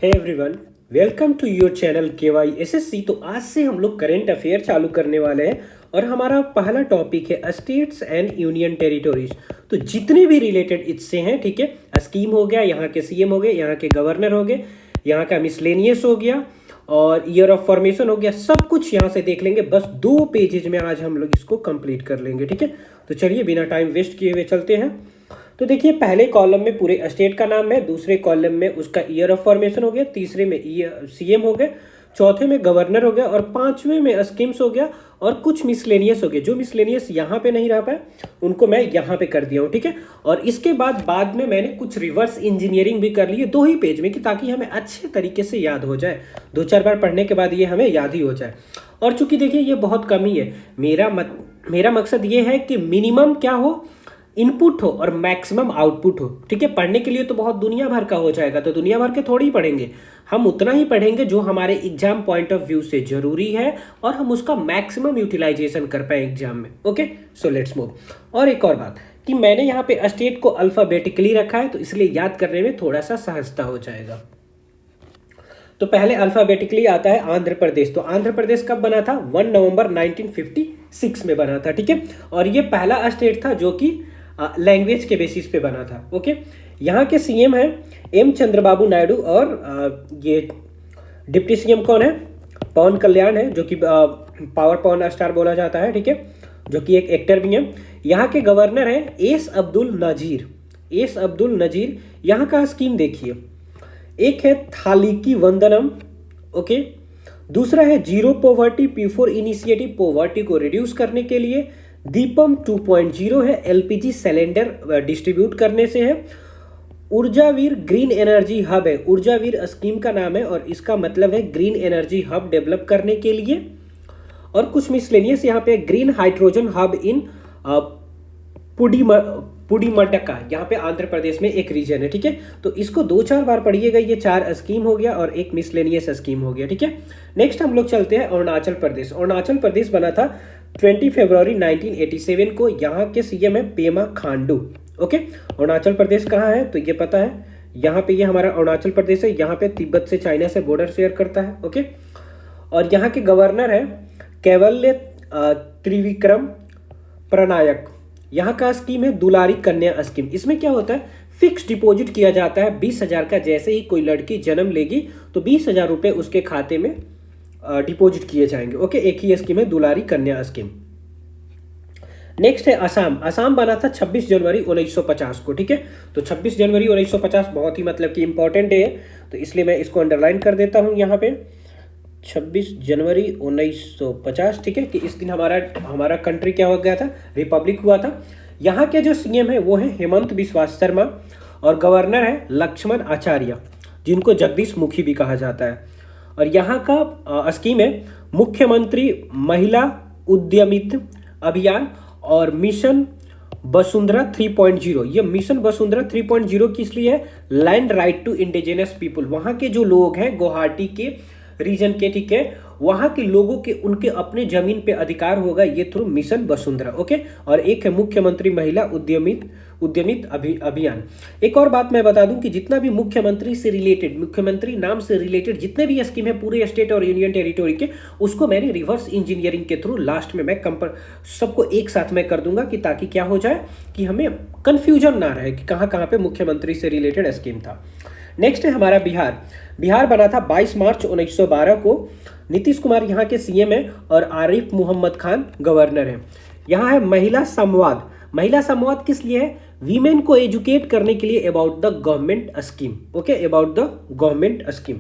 Hey everyone, welcome to your channel KYSSC। तो आज से हम लोग करेंट अफेयर चालू करने वाले हैं और हमारा पहला टॉपिक है स्टेट्स एंड यूनियन टेरिटोरीज। तो जितने भी रिलेटेड इससे हैं, ठीक है, स्कीम हो गया, यहाँ के CM हो गए, यहाँ के गवर्नर हो गए, यहाँ का मिसलेनियस हो गया और ईयर ऑफ फॉर्मेशन हो गया, सब कुछ यहाँ से देख लेंगे। बस 2 पेजेज में आज हम लोग इसको कंप्लीट कर लेंगे, ठीक है। तो चलिए बिना टाइम वेस्ट किए हुए चलते हैं। तो देखिए, पहले कॉलम में पूरे स्टेट का नाम है, दूसरे कॉलम में उसका ईयर ऑफ फॉर्मेशन हो गया, तीसरे में CM हो गए, चौथे में गवर्नर हो गया और पांचवें में स्कीम्स हो गया और कुछ मिसलेनियस हो गए। जो मिसलेनियस यहाँ पे नहीं रह पाए उनको मैं यहाँ पे कर दिया हूँ, ठीक है। और इसके बाद में मैंने कुछ रिवर्स इंजीनियरिंग भी कर ली है 2 ही पेज में, कि ताकि हमें अच्छे तरीके से याद हो जाए। 2-4 बार पढ़ने के बाद ये हमें याद ही हो जाए। और चूंकि देखिए ये बहुत कम ही है, मेरा मकसद ये है कि मिनिमम क्या हो, इनपुट हो और मैक्सिमम आउटपुट हो, ठीक है। पढ़ने के लिए तो बहुत दुनिया भर का हो जाएगा, तो दुनिया भर के थोड़ी ही पढ़ेंगे, हम उतना ही पढ़ेंगे जो हमारे एग्जाम पॉइंट ऑफ व्यू से जरूरी है और हम उसका मैक्सिमम यूटिलाइजेशन कर पाए एग्जाम में। Okay, so let's move. और एक और बात कि मैंने यहाँ पे स्टेट को अल्फाबेटिकली रखा है, तो इसलिए याद करने में थोड़ा सा सहजता हो जाएगा। तो पहले अल्फाबेटिकली आता है आंध्र प्रदेश। तो आंध्र प्रदेश कब बना था? 1 नवंबर 1956 में बना था, ठीक है। और ये पहला स्टेट था जो कि लैंग्वेज के बेसिस पे बना था। ओके, यहाँ के CM है M चंद्रबाबू नायडू और ये डिप्टी CM कौन है? पवन कल्याण है, जो कि पावर पवन स्टार बोला जाता है, ठीक है, जो कि एक एक्टर भी है। यहाँ के गवर्नर है एस अब्दुल नजीर। यहाँ का स्कीम देखिए, एक है थालीकी वंदनम, ओके, दूसरा है zero poverty P4 initiative, poverty को रिड्यूस करने के लिए। दीपम 2.0 है, LPG सिलेंडर डिस्ट्रीब्यूट करने से है। ऊर्जावीर ग्रीन एनर्जी हब है, ऊर्जावीर स्कीम का नाम है और इसका मतलब है ग्रीन एनर्जी हब डेवलप करने के लिए। और कुछ मिसलेनियस यहाँ पे ग्रीन हाइड्रोजन हब इन पुडीमडक्का, यहाँ पे आंध्र प्रदेश में एक रीजन है, ठीक है। तो इसको 2-4 बार पढ़िएगा। ये 4 स्कीम हो गया और एक मिसलेनियस स्कीम हो गया, ठीक है। नेक्स्ट हम लोग चलते हैं अरुणाचल प्रदेश। अरुणाचल प्रदेश बना था 20 फरवरी 1987 को। यहाँ के CM है पेमा खांडू। ओके, अरुणाचल प्रदेश कहाँ है तो ये पता है, यहाँ पे ये हमारा अरुणाचल प्रदेश है, यहाँ पे तिब्बत से चाइना से बॉर्डर शेयर करता है। ओके, और यहाँ के गवर्नर है कैवल्य त्रिविक्रम प्रनायक। यहाँ का स्कीम है दुलारी कन्या स्कीम। इसमें क्या होता है, फिक्स डिपॉजिट किया जाता है 20,000 का। जैसे ही कोई लड़की जन्म लेगी तो 20,000 रुपये उसके खाते में डिपॉजिट किए जाएंगे। ओके, एक ही स्कीम है दुलारी कन्या स्कीम। नेक्स्ट है असम बना था 26 जनवरी 1950 को, ठीक है। तो 26 जनवरी 1950 बहुत ही मतलब कि इंपॉर्टेंट डे है, तो इसलिए मैं इसको अंडरलाइन कर देता हूँ यहाँ पे 26 जनवरी 1950, ठीक है, कि इस दिन हमारा कंट्री क्या हो गया था, रिपब्लिक हुआ था। यहाँ के जो CM है वो है हेमंत बिस्वा शर्मा और गवर्नर है लक्ष्मण आचार्य, जिनको जगदीश मुखी भी कहा जाता है। और यहाँ का स्कीम है मुख्यमंत्री महिला उद्यमित अभियान और मिशन वसुंधरा 3.0। ये मिशन वसुंधरा 3.0 किस लिए है? Land right to indigenous people. वहाँ के जो लोग हैं गुवाहाटी के रीजन के, ठीक है, वहाँ के लोगों के उनके अपने जमीन पे अधिकार होगा, ये थ्रू मिशन वसुंधरा। ओके, और एक है मुख्यमंत्री महिला उद्यमित अभियान। एक और बात मैं बता दूं कि जितना भी मुख्यमंत्री नाम से रिलेटेड जितने भी स्कीम है पूरे स्टेट और यूनियन टेरिटोरी के, उसको मैंने रिवर्स इंजीनियरिंग के थ्रू लास्ट में मैं सबको एक साथ में कर दूंगा, कि ताकि क्या हो जाए कि हमें कंफ्यूजन ना रहे कि कहाँ कहाँ पे मुख्यमंत्री से रिलेटेड स्कीम था। नेक्स्ट है हमारा बिहार बना था 22 मार्च 1912 को। नीतीश कुमार यहाँ के CM है और आरिफ मोहम्मद खान गवर्नर है। यहाँ है महिला संवाद किस लिए है? वीमेन को एजुकेट करने के लिए about the government scheme. Okay, about the government scheme.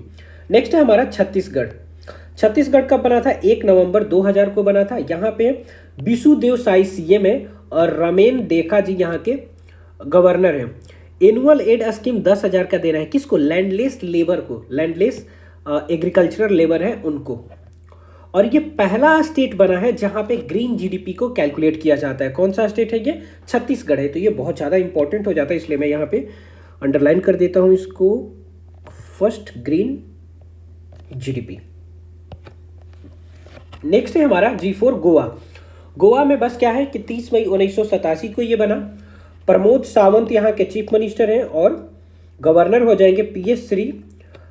Next है हमारा छत्तीसगढ़ कब बना था? 1 नवंबर 2000 को बना था। यहाँ पे विशुदेव साई CM है और रमेन देखा जी यहाँ के गवर्नर है। एनुअल एड स्कीम 10,000 का दे रहा है, किसको? लैंडलेस लेबर को, लैंडलेस एग्रीकल्चरल लेबर है उनको। और ये पहला स्टेट बना है जहां पे ग्रीन GDP को कैलकुलेट किया जाता है। कौन सा स्टेट है ये? छत्तीसगढ़ है। तो ये बहुत ज़्यादा इंपॉर्टेंट हो जाता है, इसलिए मैं यहाँ पे अंडरलाइन कर देता हूँ इसको, फर्स्ट ग्रीन GDP। नेक्स्ट है हमारा G4 गोवा में बस क्या है कि 30 मई 1987 को ये बना। प्रमोद सावंत यहाँ के चीफ मिनिस्टर हैं और गवर्नर हो जाएंगे PS श्री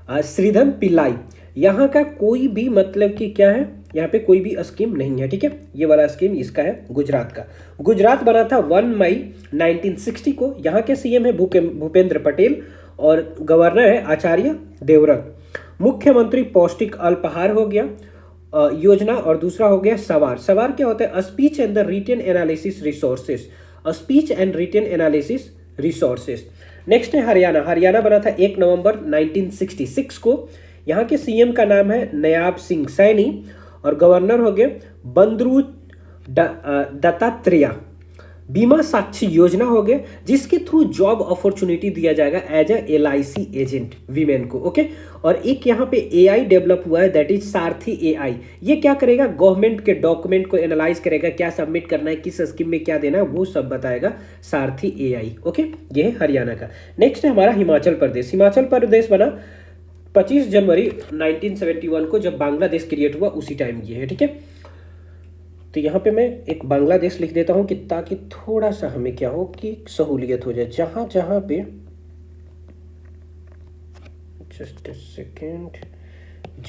श्रीधर पिल्लाई, यहाँ का कोई भी मतलब कि क्या है, यहाँ पे कोई भी स्कीम नहीं है, ठीक है। ये वाला स्कीम इसका है गुजरात का। गुजरात बना था 1 मई 1960 को। यहाँ के सीएम है भूपेंद्र पटेल और गवर्नर है आचार्य देवव्रत। मुख्यमंत्री पौष्टिक अल्पाहार हो गया योजना, और दूसरा हो गया सवार। सवार क्या होता है, speech and the written analysis resources, speech and written analysis resources. Next है हरियाणा। हरियाणा बना था 1 नवंबर 1966 को। यहाँ के सीएम का नाम है नायब सिंह सैनी और गवर्नर हो गए बंदरू दत्तात्रेय। बीमा साक्षी योजना हो गए, जिसके थ्रू जॉब अपॉर्चुनिटी दिया जाएगा as a LIC agent women को, ओके। और एक यहाँ पे AI डेवलप हुआ है, दैट इज सारथी AI। ये क्या करेगा, गवर्नमेंट के डॉक्यूमेंट को एनालाइज करेगा, क्या सबमिट करना है, किस स्कीम में क्या देना है, वो सब बताएगा सारथी AI, ओके। ये है हरियाणा का। नेक्स्ट है हमारा हिमाचल प्रदेश। हिमाचल प्रदेश बना 25 जनवरी 1971 को, जब बांग्लादेश क्रिएट हुआ उसी टाइम ये है, ठीक है। तो यहाँ पे मैं एक बांग्लादेश लिख देता हूँ कि ताकि थोड़ा सा हमें क्या हो कि सहूलियत हो जाए। जहाँ जहाँ पे, जस्ट अ सेकेंड,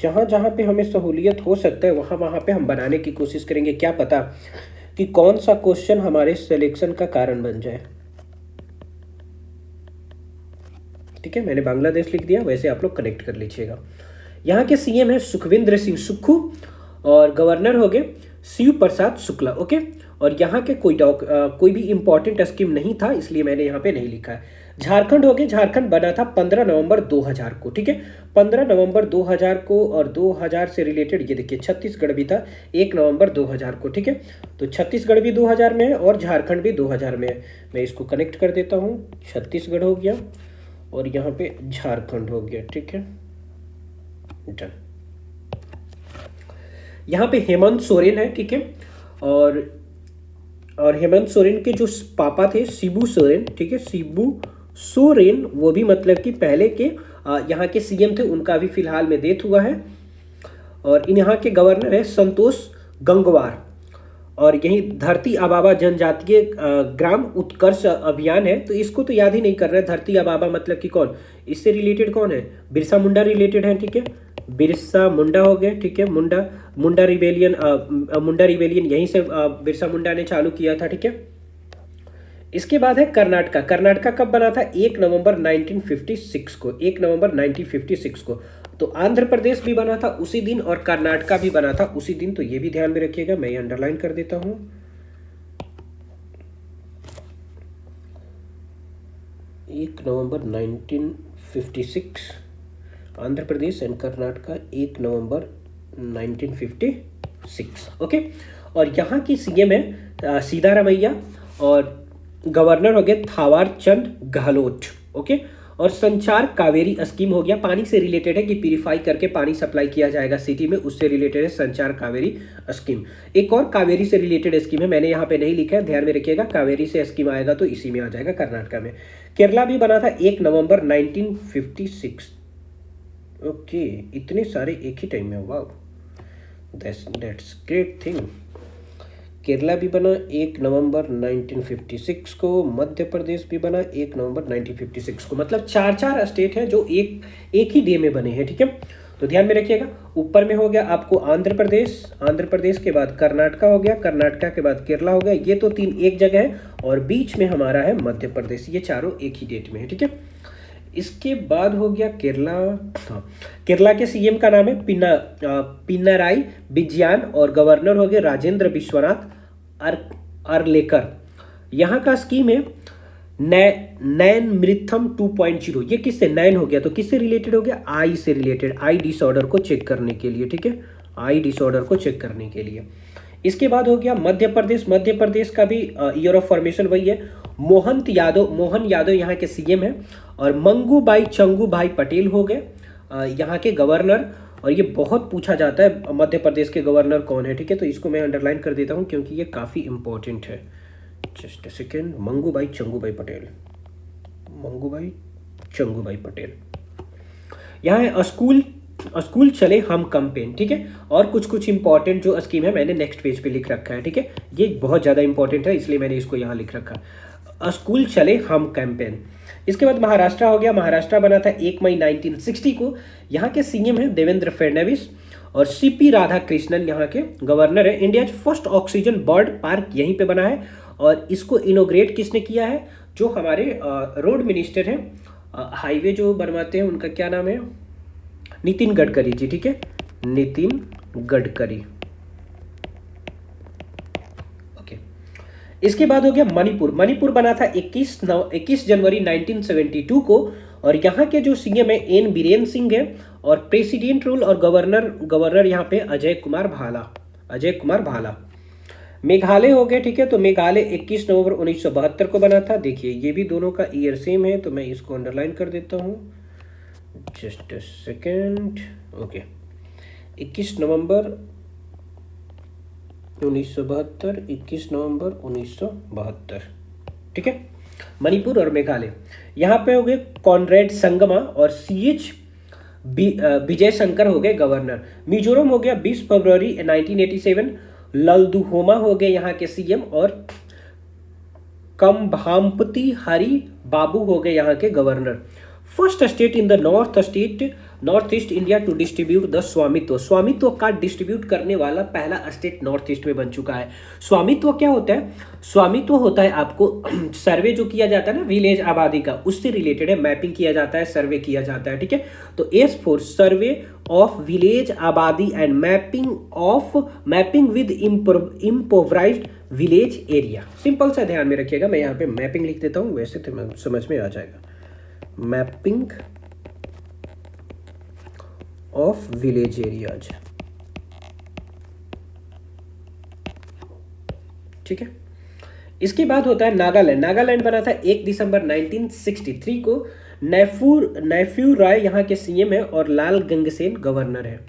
जहाँ जहाँ पे हमें सहूलियत हो सकता है वहाँ वहाँ पे हम बनाने की कोशिश करेंगे। क्या पता कि कौन सा क्वेश्चन हमारे सिलेक्शन का कारण बन जाए, ठीक है। मैंने बांग्लादेश लिख दिया, वैसे आप लोग कनेक्ट कर लीजिएगा। यहाँ के सीएम है सुखविंद्र सिंह सुक्खू और गवर्नर हो गए शिव प्रसाद शुक्ला, ओके। और यहाँ के कोई भी इंपॉर्टेंट स्कीम नहीं था, इसलिए मैंने यहाँ पे नहीं लिखा है। झारखंड हो गए। झारखंड बना था 15 नवंबर 2000 को, ठीक है। 15 नवंबर 2000 को, और 2000 से रिलेटेड ये देखिए छत्तीसगढ़ भी था 1 नवंबर 2000 को, ठीक है। तो छत्तीसगढ़ भी 2000 में है और झारखंड भी 2000 में है। मैं इसको कनेक्ट कर देता हूँ। छत्तीसगढ़ हो गया और यहाँ पे झारखंड हो गया, ठीक है, डन। यहाँ पे हेमंत सोरेन है, ठीक है। और हेमंत सोरेन के जो पापा थे शिबू सोरेन, ठीक है, शिबू सोरेन, वो भी मतलब कि पहले के यहाँ के सीएम थे, उनका भी फिलहाल में डेथ हुआ है। और यहाँ के गवर्नर है संतोष गंगवार। और यही धरती आबाबा जनजातीय ग्राम उत्कर्ष अभियान है, तो इसको तो याद ही नहीं कर रहे। धरती आबाबा मतलब कि कौन, इससे रिलेटेड कौन है, बिरसा मुंडा रिलेटेड है, ठीक है। बिरसा मुंडा हो गए, ठीक है। मुंडा रिबेलियन यहीं से बिरसा मुंडा ने चालू किया था, ठीक है। इसके बाद है कर्नाटका। कर्नाटका कब बना था, 1 नवंबर 1956 को, 1 नवंबर 1956 को। तो आंध्र प्रदेश भी बना था उसी दिन और कर्नाटका भी बना था उसी दिन, तो ये भी ध्यान में रखिएगा। मैं ये अंडरलाइन कर देता हूं। एक नवंबर 1956 Andhra Pradesh and Karnataka, 1 November 1956, okay. और यहाँ की सीएम है सीतारामैया और गवर्नर हो गए थावर चंद गहलोत, ओके। और संचार कावेरी स्कीम हो गया, पानी से रिलेटेड है कि प्यूरिफाई करके पानी सप्लाई किया जाएगा सिटी में, उससे रिलेटेड है संचार कावेरी स्कीम। एक और कावेरी से रिलेटेड स्कीम है, मैंने यहाँ पे नहीं लिखा है, ध्यान में रखिएगा। कावेरी से स्कीम आएगा तो इसी में आ जाएगा कर्नाटका में। केरला भी बना था 1 नवंबर 1956, ओके। इतने सारे एक ही टाइम में, wow, that's great thing. Kerala भी बना 1 नवंबर 1956 को। मध्य प्रदेश भी बना 1 नवंबर 1956 को। मतलब 4 स्टेट हैं जो एक ही डे में बने हैं, ठीक है। तो ध्यान में रखिएगा। ऊपर में हो गया आपको आंध्र प्रदेश के बाद कर्नाटका हो गया, कर्नाटका के बाद केरला हो गया। ये तो 3 एक जगह है और बीच में हमारा है मध्य प्रदेश। ये चारों एक ही डेट में है, ठीक है। इसके बाद हो गया केरला। हाँ, केरला के सीएम का नाम है पिनाराई विजयन और गवर्नर हो गए राजेंद्र विश्वनाथ अर्लेकर। यहाँ का स्कीम है नैन मृथम 2.0। ये किससे, नैन हो गया तो किससे रिलेटेड हो गया, आई से रिलेटेड, आई डिसऑर्डर को चेक करने के लिए, ठीक है, आई डिसऑर्डर को चेक करने के लिए। इसके बाद हो गया मध्य प्रदेश का भी ईयर ऑफ फॉर्मेशन वही है। मोहन यादव यहाँ के सीएम है और मंगूबाई चंगूभाई पटेल हो गए यहाँ के गवर्नर। और ये बहुत पूछा जाता है मध्य प्रदेश के गवर्नर कौन है, ठीक है। तो इसको मैं अंडरलाइन कर देता हूँ क्योंकि ये काफ़ी इंपॉर्टेंट है। Just a second, Mangubai Changubhai Patel. यहाँ है स्कूल चले हम कैंपेन, ठीक है। और कुछ इंपॉर्टेंट जो स्कीम है मैंने नेक्स्ट पेज पे लिख रखा है, ठीक है। ये बहुत ज़्यादा इंपॉर्टेंट है इसलिए मैंने इसको यहाँ लिख रखा है, स्कूल चले हम कैंपेन। इसके बाद महाराष्ट्र हो गया। महाराष्ट्र बना था 1 मई 1960 को। यहाँ के सीएम है देवेंद्र फडणवीस और सीपी राधाकृष्णन यहाँ के गवर्नर है। India first oxygen bird park यहीं पे बना है और इसको इनोग्रेट किसने किया है? जो हमारे रोड मिनिस्टर हैं, हाईवे जो बनवाते हैं, उनका क्या नाम है? नितिन गडकरी जी, ठीक है, नितिन गडकरी। ओके, इसके बाद हो गया मणिपुर। मणिपुर बना था 21 जनवरी 1972 को और यहाँ के जो सीएम है एन बीरेन सिंह है और प्रेसिडेंट रूल और गवर्नर यहाँ पे अजय कुमार भाला। मेघालय हो गया, ठीक है, तो मेघालय 21 नवंबर 1972 को बना था। देखिए ये भी दोनों का ईयर सेम है तो मैं इसको अंडरलाइन कर देता हूँ, जस्ट अ सेकेंड। ओके, 21 नवंबर 1972, ठीक है, मणिपुर और मेघालय। यहाँ पे हो गए कॉनरेड संगमा और CH विजय शंकर हो गए गवर्नर। मिजोरम हो गया 20 फरवरी 1987। लल्दुहोमा हो गए यहाँ के सीएम और कम्भाम्पति हरि बाबू हो गए यहाँ के governor. First state in the north east India to distribute the Swamitva card distribute करने वाला पहला स्टेट नॉर्थ ईस्ट में बन चुका है। स्वामित्व क्या होता है? स्वामित्व होता है आपको सर्वे जो किया जाता है ना विलेज आबादी का, उससे रिलेटेड है, मैपिंग किया जाता है, सर्वे किया जाता है, ठीक है। तो S for survey of village abadi and mapping with improvised village area. Simple सा ध्यान में रखिएगा, मैं यहाँ पे मैपिंग लिख देता हूँ, वैसे तो समझ में आ जाएगा। मैपिंग ऑफ विलेज एरियाज, ठीक है। इसके बाद होता है नागालैंड। नागालैंड बना था 1 दिसंबर 1963 को। नैफ्यू राय यहाँ के सीएम है और लाल गंगसेन गवर्नर है।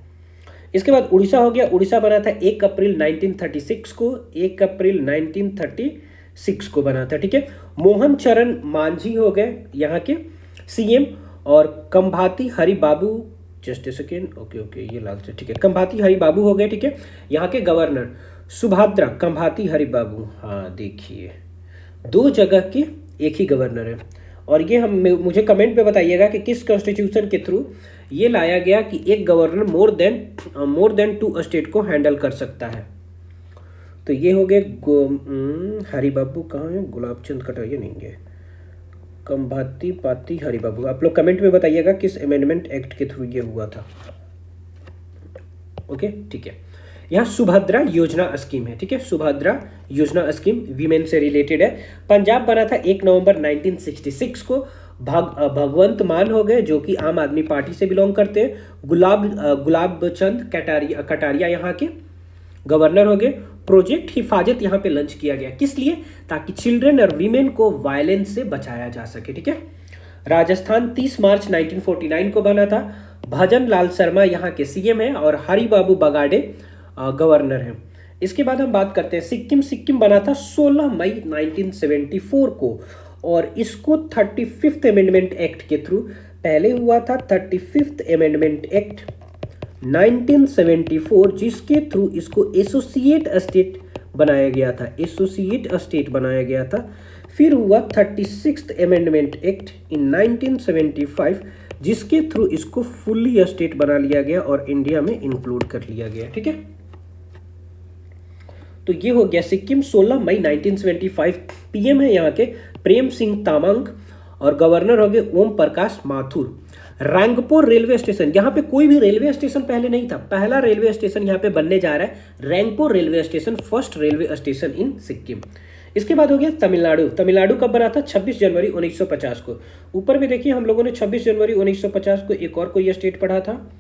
इसके बाद उड़ीसा हो गया। उड़ीसा बना था 1 अप्रैल 1936 को। 1 अप्रैल 1936 को बना था, ठीक है। मोहन चरण मांझी हो गए यहाँ के सीएम और कंभाती हरि बाबू, जस्ट ए सेकेंड, ओके ये लाल से, ठीक है, कंभाती हरि बाबू हो गए, ठीक है, यहाँ के गवर्नर। सुभद्रा कंभाती हरि बाबू, हाँ देखिए 2 जगह के एक ही गवर्नर है। और ये मुझे कमेंट पे बताइएगा कि किस कॉन्स्टिट्यूशन के थ्रू ये लाया गया कि एक गवर्नर मोर देन 2 स्टेट को हैंडल कर सकता है। तो ये हो गए हरि बाबू, कहाँ है? गुलाब चंद कटारिया नहीं है, कंभाती पाती हरि बाबू। आप लोग कमेंट में बताइएगा किस अमेंडमेंट एक्ट के थ्रू ये हुआ था। ओके, ठीक है। यहाँ सुभद्रा योजना स्कीम है, ठीक है, सुभद्रा योजना स्कीम वीमेन से रिलेटेड है। पंजाब बना था 1 नवंबर 1966 को। भगवंत मान हो गए जो कि आम आदमी पार्टी से बिलोंग करते हैं। गुलाब चंद कटारिया यहाँ के गवर्नर हो गए। प्रोजेक्ट हिफाजत यहाँ पे लॉन्च किया गया, किस लिए? ताकि चिल्ड्रन और वीमेन को वायलेंस से बचाया जा सके, ठीक है। राजस्थान 30 मार्च 1949 को बना था। भजन लाल शर्मा यहाँ के सीएम है और हरि बाबू बगाड़े गवर्नर हैं। इसके बाद हम बात करते हैं सिक्किम बना था 16 मई 1974 को और इसको 35th अमेंडमेंट एक्ट के थ्रू, पहले हुआ था 35th अमेंडमेंट एक्ट 1974, जिसके थ्रू इसको एसोसिएट स्टेट बनाया गया था। फिर हुआ 36th अमेंडमेंट एक्ट इन 1975, जिसके थ्रू इसको फुल्ली स्टेट बना लिया गया और इंडिया में इंक्लूड कर लिया गया, ठीक है। तो ये हो गया सिक्किम 16 मई 1975। पीएम है यहाँ के प्रेम सिंह तामांग और गवर्नर हो गए ओम प्रकाश माथुर। रंगपुर रेलवे स्टेशन, यहाँ पे कोई भी रेलवे स्टेशन पहले नहीं था, पहला रेलवे स्टेशन यहाँ पे बनने जा रहा है। Rangpur railway station, first railway station इन सिक्किम। इसके बाद हो गया तमिलनाडु कब बना था? 26 जनवरी 1950 को। ऊपर में देखिए हम लोगों ने 26 जनवरी 1950 को एक और कोई स्टेट पढ़ा था।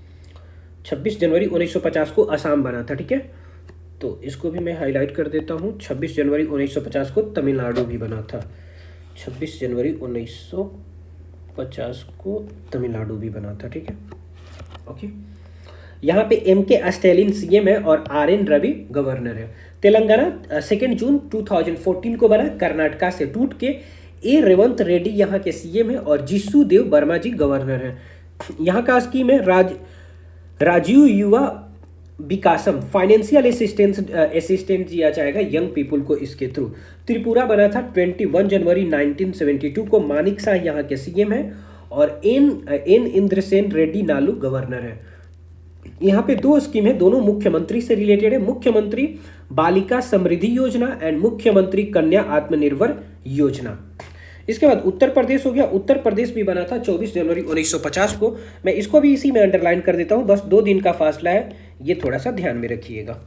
26 जनवरी 1950 को असम बना था, ठीक है। तो इसको भी मैं हाईलाइट कर देता हूँ। 26 जनवरी 1950 को तमिलनाडु भी बना था। 26 जनवरी 1950 को तमिलनाडु भी बना था, ठीक है, ओके। यहाँ पे MK स्टैलिन सीएम है और RN रवि गवर्नर है। तेलंगाना 2 जून 2014 को बना, कर्नाटका से टूट के। A रेवंत रेड्डी यहाँ के सीएम है और जिसु देव वर्मा जी गवर्नर है। यहाँ का स्कीम है राजीव युवा विकासम फाइनेंशियल असिस्टेंट दिया जाएगा यंग पीपुल को इसके थ्रू। त्रिपुरा बना था 21 जनवरी 1972 को। मानिक शाह यहाँ के सीएम है और एन इंद्रसेन रेड्डी नालू गवर्नर है। यहाँ पे दो स्कीम है, दोनों मुख्यमंत्री से रिलेटेड है। मुख्यमंत्री बालिका समृद्धि योजना एंड मुख्यमंत्री कन्या आत्मनिर्भर योजना। इसके बाद उत्तर प्रदेश हो गया। उत्तर प्रदेश भी बना था 24 जनवरी 1950 को। मैं इसको भी इसी में अंडरलाइन कर देता हूं, बस 2 दिन का फासला है, ये थोड़ा सा ध्यान में रखिएगा।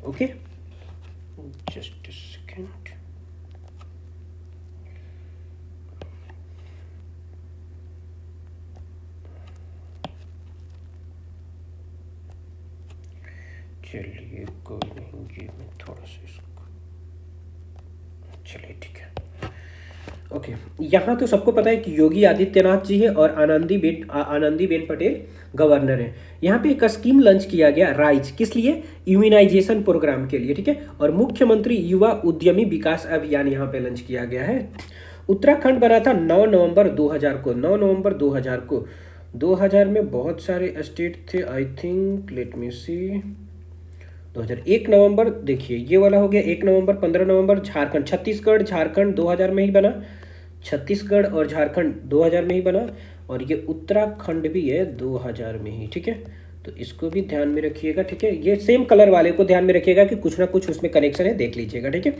Okay, just second. चलिए कोई नहीं, ये मैं थोड़ा सा इसको, चलिए ठीक है। ओके, यहाँ तो सबको पता है कि योगी आदित्यनाथ जी है और आनंदीबेन पटेल गवर्नर है। यहाँ पे एक स्कीम लॉन्च किया गया राइज, किस लिए? इम्यूनाइजेशन प्रोग्राम के लिए, ठीक है। और मुख्यमंत्री युवा उद्यमी विकास अभियान यहाँ पे लॉन्च किया गया है। उत्तराखंड बना था 9 नवंबर 2000 को। 9 नवंबर 2000 को। 2000 में बहुत सारे स्टेट थे, आई थिंक, लेट मी सी। 1 नवंबर, देखिए ये वाला हो गया 1 नवंबर। 15 नवंबर झारखंड, छत्तीसगढ़ झारखंड 2000 में ही बना। छत्तीसगढ़ और झारखंड 2000 में ही बना। और ये उत्तराखंड भी है 2000 में ही, ठीक है। तो इसको भी ध्यान में रखिएगा, ठीक है। ये सेम कलर वाले को ध्यान में रखिएगा कि कुछ ना कुछ उसमें कनेक्शन है, देख लीजिएगा, ठीक है।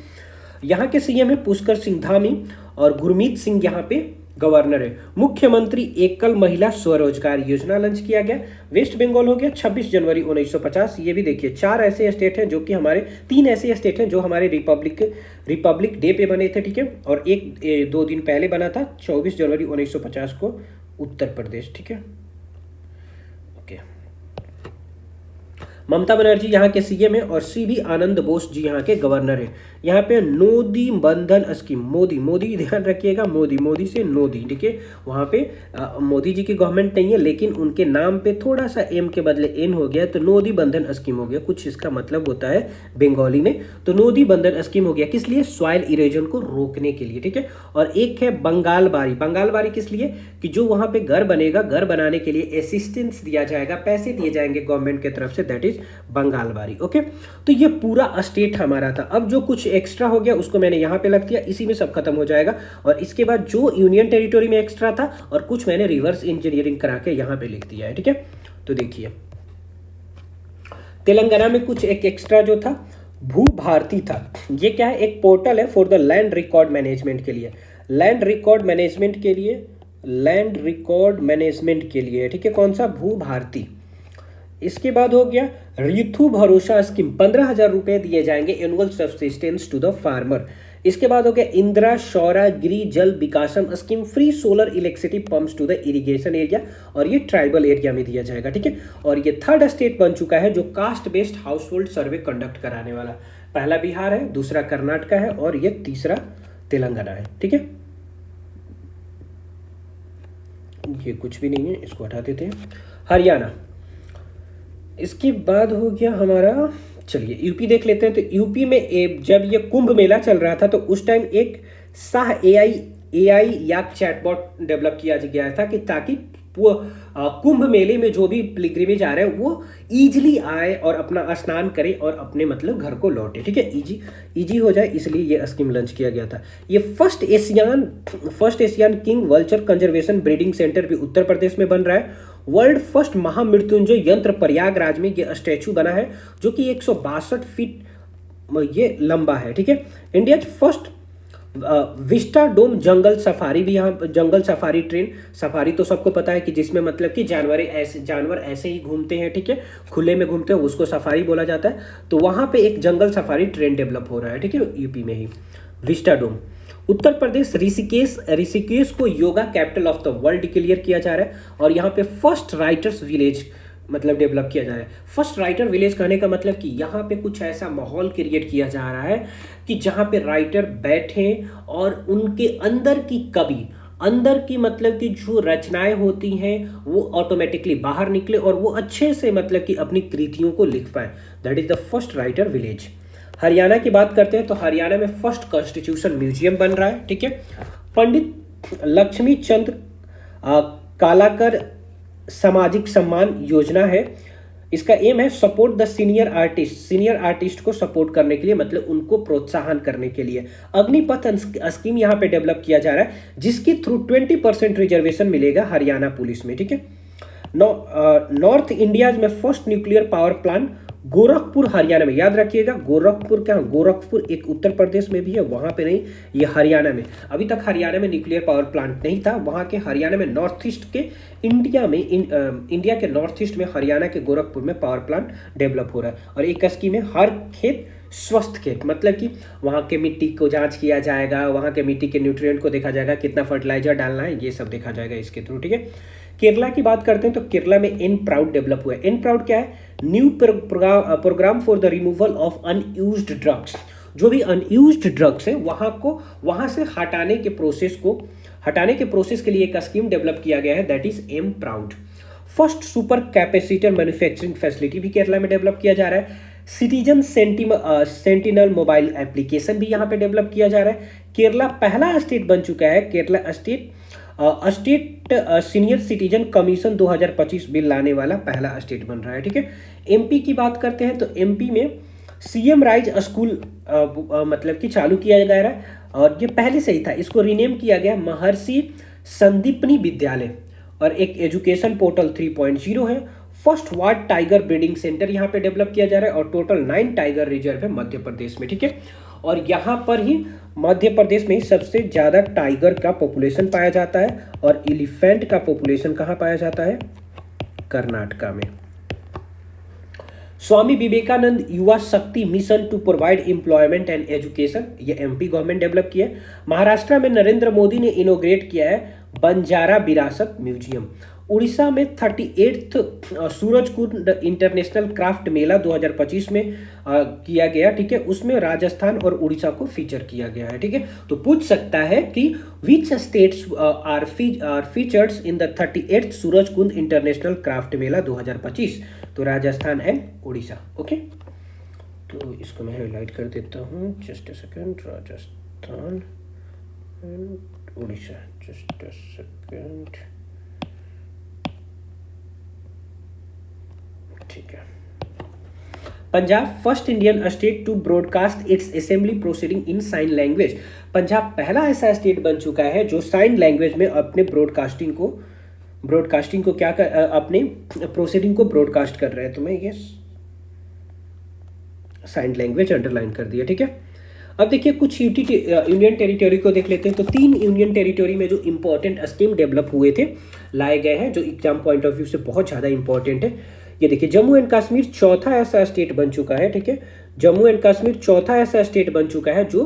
यहाँ के सीएम है पुष्कर सिंह धामी और गुरमीत सिंह यहाँ पे गवर्नर है। मुख्यमंत्री एकल महिला स्वरोजगार योजना लॉन्च किया गया। वेस्ट बंगाल हो गया 26 जनवरी 1950। ये भी देखिए 4 ऐसे स्टेट हैं जो कि हमारे, 3 ऐसे स्टेट हैं जो हमारे रिपब्लिक डे पे बने थे, ठीक है। और एक 2 दिन पहले बना था 24 जनवरी 1950 को उत्तर प्रदेश, ठीक है। ओके, ममता बनर्जी यहाँ के सीएम है और सीवी आनंद बोस जी यहाँ के गवर्नर है। यहाँ पे नोदी बंधन स्कीम, मोदी ध्यान रखिएगा, मोदी से नोदी, ठीक है। वहाँ पे मोदी जी की गवर्नमेंट नहीं है, लेकिन उनके नाम पे थोड़ा सा एम के बदले एन हो गया, तो नोदी बंधन स्कीम हो गया। कुछ इसका मतलब होता है बंगाली में। तो नोदी बंधन स्कीम हो गया, किस लिए? सॉइल इरोजन को रोकने के लिए, ठीक है। और एक है बंगाल बारी किस लिए? कि जो वहाँ पे घर बनेगा, घर बनाने के लिए असिस्टेंस दिया जाएगा, पैसे दिए जाएंगे गवर्नमेंट की तरफ से, दैट इज बंगाल बारी। ओके, तो ये पूरा स्टेट हमारा था। अब जो कुछ एक्स्ट्रा हो गया उसको मैंने यहां पे लग दिया, इसी में सब खत्म हो जाएगा। और इसके बाद जो यूनियन टेरिटोरी में एक्स्ट्रा था और कुछ मैंने रिवर्स इंजीनियरिंग करा के यहां पे लिख दिया है, ठीक है। तो देखिए तेलंगाना में कुछ एक एक्स्ट्रा जो था, भू भारती था। ये क्या है? एक पोर्टल है for the land record management के लिए, लैंड रिकॉर्ड मैनेजमेंट के लिए, ठीक है। कौन सा? भू भारती। इसके बाद हो गया ऋतु भरोसा स्कीम, 15,000 रुपए दिए जाएंगे annual subsistence to the farmer. इसके बाद हो गया Indira Sauragiri Jala Vikasam scheme, free solar electricity pumps to the irrigation area, और ये ट्राइबल एरिया में दिया जाएगा, ठीक है। और ये 3rd स्टेट बन चुका है जो caste based house hold survey conduct कराने वाला। पहला बिहार है, दूसरा कर्नाटका है और ये तीसरा तेलंगाना है, ठीक है। ये कुछ भी नहीं है, इसको हटा देते हैं। हरियाणा, इसके बाद हो गया हमारा, चलिए यूपी देख लेते हैं। तो यूपी में जब ये कुंभ मेला चल रहा था तो उस टाइम एक शाह एआई या चैटबॉट डेवलप किया गया था कि ताकि कुंभ मेले में जो भी पिलग्रिमेज आ रहे हैं वो इजीली आए और अपना स्नान करे और अपने मतलब घर को लौटे, ठीक है। इजी हो जाए, इसलिए ये स्कीम लॉन्च किया गया था। ये first Asian king vulture conservation breeding centre भी उत्तर प्रदेश में बन रहा है। वर्ल्ड फर्स्ट महामृत्युंजय यंत्र प्रयागराज में ये स्टैचू बना है जो कि 162 फीट ये लंबा है, ठीक है। इंडिया फर्स्ट विस्टा डोम जंगल सफारी भी यहाँ, जंगल सफारी ट्रेन, सफारी तो सबको पता है कि जिसमें मतलब कि जानवर ऐसे ही घूमते हैं, ठीक है, खुले में घूमते हैं, उसको सफारी बोला जाता है। तो वहाँ पे एक जंगल सफारी ट्रेन डेवलप हो रहा है, ठीक है, यूपी में ही, विस्टा डोम। उत्तर प्रदेश ऋषिकेश को yoga capital of the world declare किया जा रहा है और यहाँ पे फर्स्ट राइटर्स विलेज मतलब डेवलप किया जा रहा है। फर्स्ट राइटर विलेज कहने का मतलब कि यहाँ पे कुछ ऐसा माहौल क्रिएट किया जा रहा है कि जहाँ पे राइटर बैठे और उनके अंदर की मतलब कि जो रचनाएं होती हैं वो ऑटोमेटिकली बाहर निकले और वो अच्छे से मतलब कि अपनी कृतियों को लिख पाए। That is the first writer village. Haryana की बात करते हैं तो हरियाणा में फर्स्ट कॉन्स्टिट्यूशन म्यूजियम बन रहा है, ठीक है। पंडित लक्ष्मी चंद कालाकर सामाजिक सम्मान योजना है। इसका एम है सपोर्ट द सीनियर आर्टिस्ट को सपोर्ट करने के लिए, मतलब उनको प्रोत्साहन करने के लिए। अग्निपथ स्कीम यहाँ पे डेवलप किया जा रहा है, जिसके थ्रू 20% रिजर्वेशन मिलेगा हरियाणा पुलिस में, ठीक है। नॉर्थ इंडिया में first nuclear power plant Gorakhpur Haryana में, याद रखिएगा गोरखपुर क्या, गोरखपुर एक उत्तर प्रदेश में भी है, वहां पे नहीं, ये हरियाणा में। अभी तक हरियाणा में न्यूक्लियर पावर प्लांट नहीं था, वहां के हरियाणा में नॉर्थ ईस्ट के इंडिया के नॉर्थ ईस्ट में हरियाणा के गोरखपुर में पावर प्लांट डेवलप हो रहा है। और एक स्कीम है हर खेत स्वस्थ खेत, मतलब कि वहाँ के मिट्टी को जांच किया जाएगा, वहाँ के मिट्टी के न्यूट्रिएंट को देखा जाएगा, कितना फर्टिलाइजर डालना है, ये सब देखा जाएगा इसके थ्रू, ठीक है। केरला की बात करते हैं तो केरला में एन प्राउड डेवलप हुआ है। एन प्राउड क्या है, new programme for the removal of unused drugs. जो भी अनयूज्ड ड्रग्स है वहां से हटाने के प्रोसेस के लिए एक स्कीम डेवलप किया गया है, that is am proud. First super capacitor manufacturing facility भी केरला में डेवलप किया जा रहा है। सिटीजन सेंटिनल मोबाइल एप्लीकेशन भी यहाँ पे डेवलप किया जा रहा है। केरला पहला स्टेट बन चुका है, Kerala state senior citizen commission 2025 bill लाने वाला पहला स्टेट बन रहा है, ठीक है। एमपी की बात करते हैं तो एमपी में सीएम राइज स्कूल मतलब कि चालू किया जा रहा है, और ये पहले से ही था, इसको रीनेम किया गया महर्षि संदीपनी विद्यालय। और एक एजुकेशन पोर्टल 3.0 है। First ward tiger breeding centre यहाँ पे डेवलप किया जा रहा है, और टोटल 9 टाइगर रिजर्व है मध्य प्रदेश में, ठीक है। और यहाँ पर ही मध्य प्रदेश में सबसे ज़्यादा टाइगर का पॉपुलेशन पाया जाता है, और एलिफेंट का पॉपुलेशन कहाँ पाया जाता है, कर्नाटका में। स्वामी Vivekananda Yuva Shakti mission to provide employment and education, ये एमपी गवर्नमेंट डेवलप किया है। महाराष्ट्र में नरेंद्र मोदी ने इनोग्रेट किया है बंजारा विरासत म्यूजियम। उड़ीसा में 38th Surajkund international craft mela 2025 में किया गया, ठीक है। उसमें राजस्थान और उड़ीसा को फीचर किया गया है, ठीक है। तो पूछ सकता है कि which states are features in the 38th Surajkund international craft mela 2025, तो राजस्थान एंड उड़ीसा, ओके। तो इसको मैं हाईलाइट कर देता हूँ, just a second, Rajasthan and Orissa, just a second, ठीक है। Punjab first Indian state to broadcast its assembly proceeding in sign language. Punjab पहला ऐसा स्टेट बन चुका है जो साइन लैंग्वेज में अपने ब्रॉडकास्टिंग को क्या कर, अपने प्रोसीडिंग को ब्रॉडकास्ट कर रहा है। तो मैं ये साइन लैंग्वेज अंडरलाइन कर दिया, ठीक है। अब देखिए कुछ यूनियन टेरिटरी को देख लेते हैं। तो 3 यूनियन टेरिटरी में जो इंपॉर्टेंट स्कीम डेवलप हुए थे, लाए गए हैं, जो एग्जाम पॉइंट ऑफ व्यू से बहुत ज़्यादा इंपॉर्टेंट है। ये देखिए जम्मू एंड कश्मीर चौथा ऐसा स्टेट बन चुका है, ठीक है। जम्मू एंड कश्मीर चौथा ऐसा स्टेट बन चुका है जो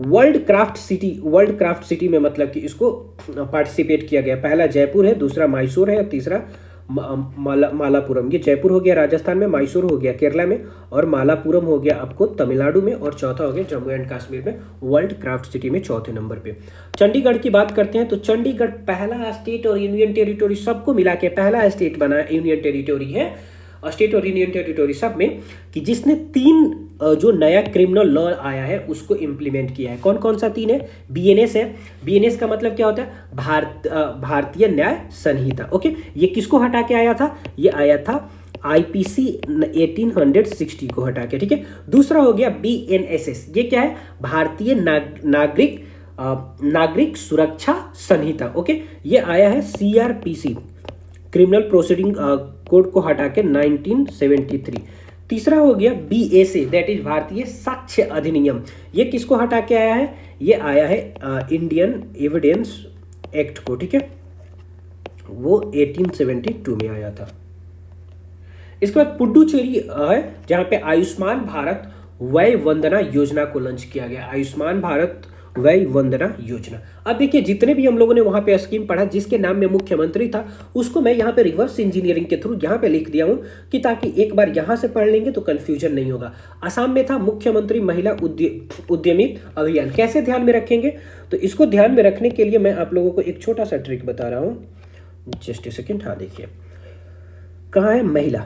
वर्ल्ड क्राफ्ट सिटी में, मतलब कि इसको पार्टिसिपेट किया गया। पहला जयपुर है, दूसरा मैसूर है, और तीसरा मालापुरम। ये जयपुर हो गया राजस्थान में, मैसूर हो गया केरला में, और मालापुरम हो गया आपको तमिलनाडु में, और चौथा हो गया जम्मू एंड कश्मीर में वर्ल्ड क्राफ्ट सिटी में चौथे नंबर पे। चंडीगढ़ की बात करते हैं तो चंडीगढ़ पहला स्टेट और यूनियन टेरिटोरी सबको मिला के पहला स्टेट बना, यूनियन टेरिटोरी है, स्टेट और यूनियन टेरिटोरी सब में, कि जिसने 3 जो नया क्रिमिनल लॉ आया है उसको इम्प्लीमेंट किया है। कौन कौन सा 3 है? बीएनएस है। बीएनएस का मतलब क्या होता है? भारतीय न्याय संहिता, ओके। ये किसको हटा के आया था? ये आया था आईपीसी 1860 को हटा के, ठीक है। दूसरा हो गया बीएनएसएस, ये क्या है? भारतीय नागरिक सुरक्षा संहिता, ओके। ये आया है सीआरपीसी, क्रिमिनल प्रोसीडिंग कोड को हटा के 1973। तीसरा हो गया बीएसए, दैट इज भारतीय साक्ष्य अधिनियम। ये किसको हटा के आया है? ये आया है इंडियन एविडेंस एक्ट को, ठीक है। वो 1872 में आया था। इसके बाद पुडुचेरी है, जहां पे आयुष्मान भारत वय वंदना योजना को लॉन्च किया गया। आयुष्मान भारत वय वंदना योजना। अब देखिए जितने भी हम लोगों ने वहां पे स्कीम पढ़ा, जिसके नाम में मुख्यमंत्री था, उसको मैं यहाँ पे रिवर्स इंजीनियरिंग के थ्रू यहाँ पे लिख दिया हूँ, कि ताकि एक बार यहाँ से पढ़ लेंगे तो कंफ्यूजन नहीं होगा। असम में था मुख्यमंत्री महिला उद्यमी अभियान। कैसे ध्यान में रखेंगे? तो इसको ध्यान में रखने के लिए मैं आप लोगों को एक छोटा सा ट्रिक बता रहा हूँ, जस्ट ए सेकेंड। हाँ देखिए, कहाँ है महिला?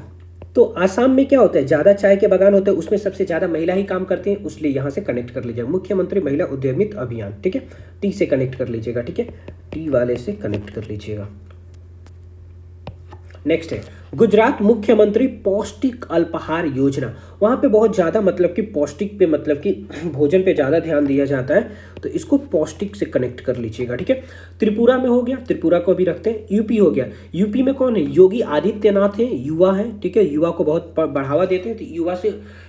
तो आसाम में क्या होता है, ज़्यादा चाय के बागान होते हैं, उसमें सबसे ज़्यादा महिला ही काम करती हैं, इसलिए यहाँ से कनेक्ट कर लीजिएगा मुख्यमंत्री महिला उद्यमित अभियान, ठीक है। टी से कनेक्ट कर लीजिएगा, ठीक है, टी वाले से कनेक्ट कर लीजिएगा। नेक्स्ट है गुजरात मुख्यमंत्री पौष्टिक अल्पाहार योजना। वहाँ पे बहुत ज़्यादा मतलब कि पौष्टिक पे मतलब कि भोजन पे ज़्यादा ध्यान दिया जाता है, तो इसको पौष्टिक से कनेक्ट कर लीजिएगा, ठीक है। त्रिपुरा में हो गया, त्रिपुरा को भी रखते हैं। यूपी हो गया, यूपी में कौन है, योगी आदित्यनाथ है, युवा है, ठीक है, युवा को बहुत बढ़ावा देते हैं, तो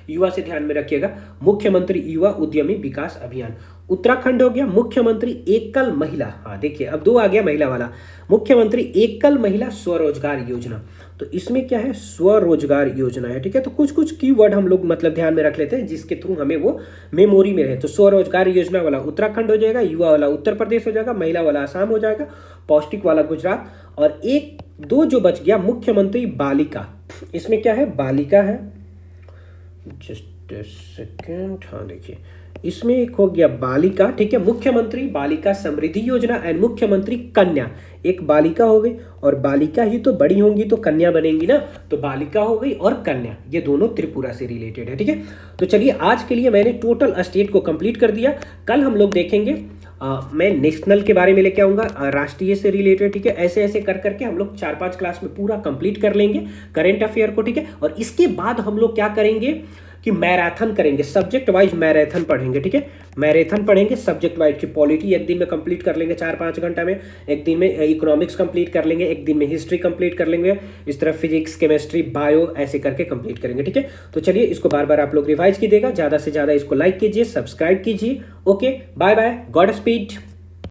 युवा से ध्यान में रखिएगा। मुख्यमंत्री युवा उद्यमी विकास अभियान। उत्तराखंड हो गया, मुख्यमंत्री एकल महिला, हाँ देखिए अब 2 आ गया महिला वाला, मुख्यमंत्री एकल महिला स्वरोजगार योजना। तो इसमें क्या है, स्वरोजगार योजना है, ठीक है। तो कुछ कुछ कीवर्ड हम लोग मतलब ध्यान में रख लेते हैं जिसके थ्रू हमें वो मेमोरी में रहे। तो स्वरोजगार योजना वाला उत्तराखंड हो जाएगा, युवा वाला उत्तर प्रदेश हो जाएगा, महिला वाला असम हो जाएगा, पौष्टिक वाला गुजरात, और 1-2 जो बच गया मुख्यमंत्री बालिका। इसमें क्या है, बालिका है, जस्ट सेकेंड, हाँ देखिए इसमें एक हो गया बालिका, ठीक है, मुख्यमंत्री बालिका समृद्धि योजना एंड मुख्यमंत्री कन्या। एक बालिका हो गई, और बालिका ही तो बड़ी होंगी तो कन्या बनेंगी ना, तो बालिका हो गई और कन्या, ये दोनों त्रिपुरा से रिलेटेड है, ठीक है। तो चलिए आज के लिए मैंने टोटल स्टेट को कंप्लीट कर दिया। कल हम लोग देखेंगे मैं नेशनल के बारे में लेके आऊँगा, राष्ट्रीय से रिलेटेड, ठीक है। ऐसे ऐसे कर करके हम लोग 4-5 क्लास में पूरा कंप्लीट कर लेंगे करेंट अफेयर को, ठीक है। और इसके बाद हम लोग क्या करेंगे कि मैराथन करेंगे, सब्जेक्ट वाइज मैराथन पढ़ेंगे, ठीक है। मैराथन पढ़ेंगे सब्जेक्ट वाइज की, पॉलिटी एक दिन में कंप्लीट कर लेंगे 4-5 घंटा में, एक दिन में इकोनॉमिक्स कंप्लीट कर लेंगे, एक दिन में हिस्ट्री कंप्लीट कर लेंगे, इस तरह फिजिक्स केमिस्ट्री बायो ऐसे करके कंप्लीट करेंगे, ठीक है। तो चलिए इसको बार बार आप लोग रिवाइज कीजिएगा, ज़्यादा से ज़्यादा इसको लाइक कीजिए, सब्सक्राइब कीजिए। Okay, bye bye, God speed.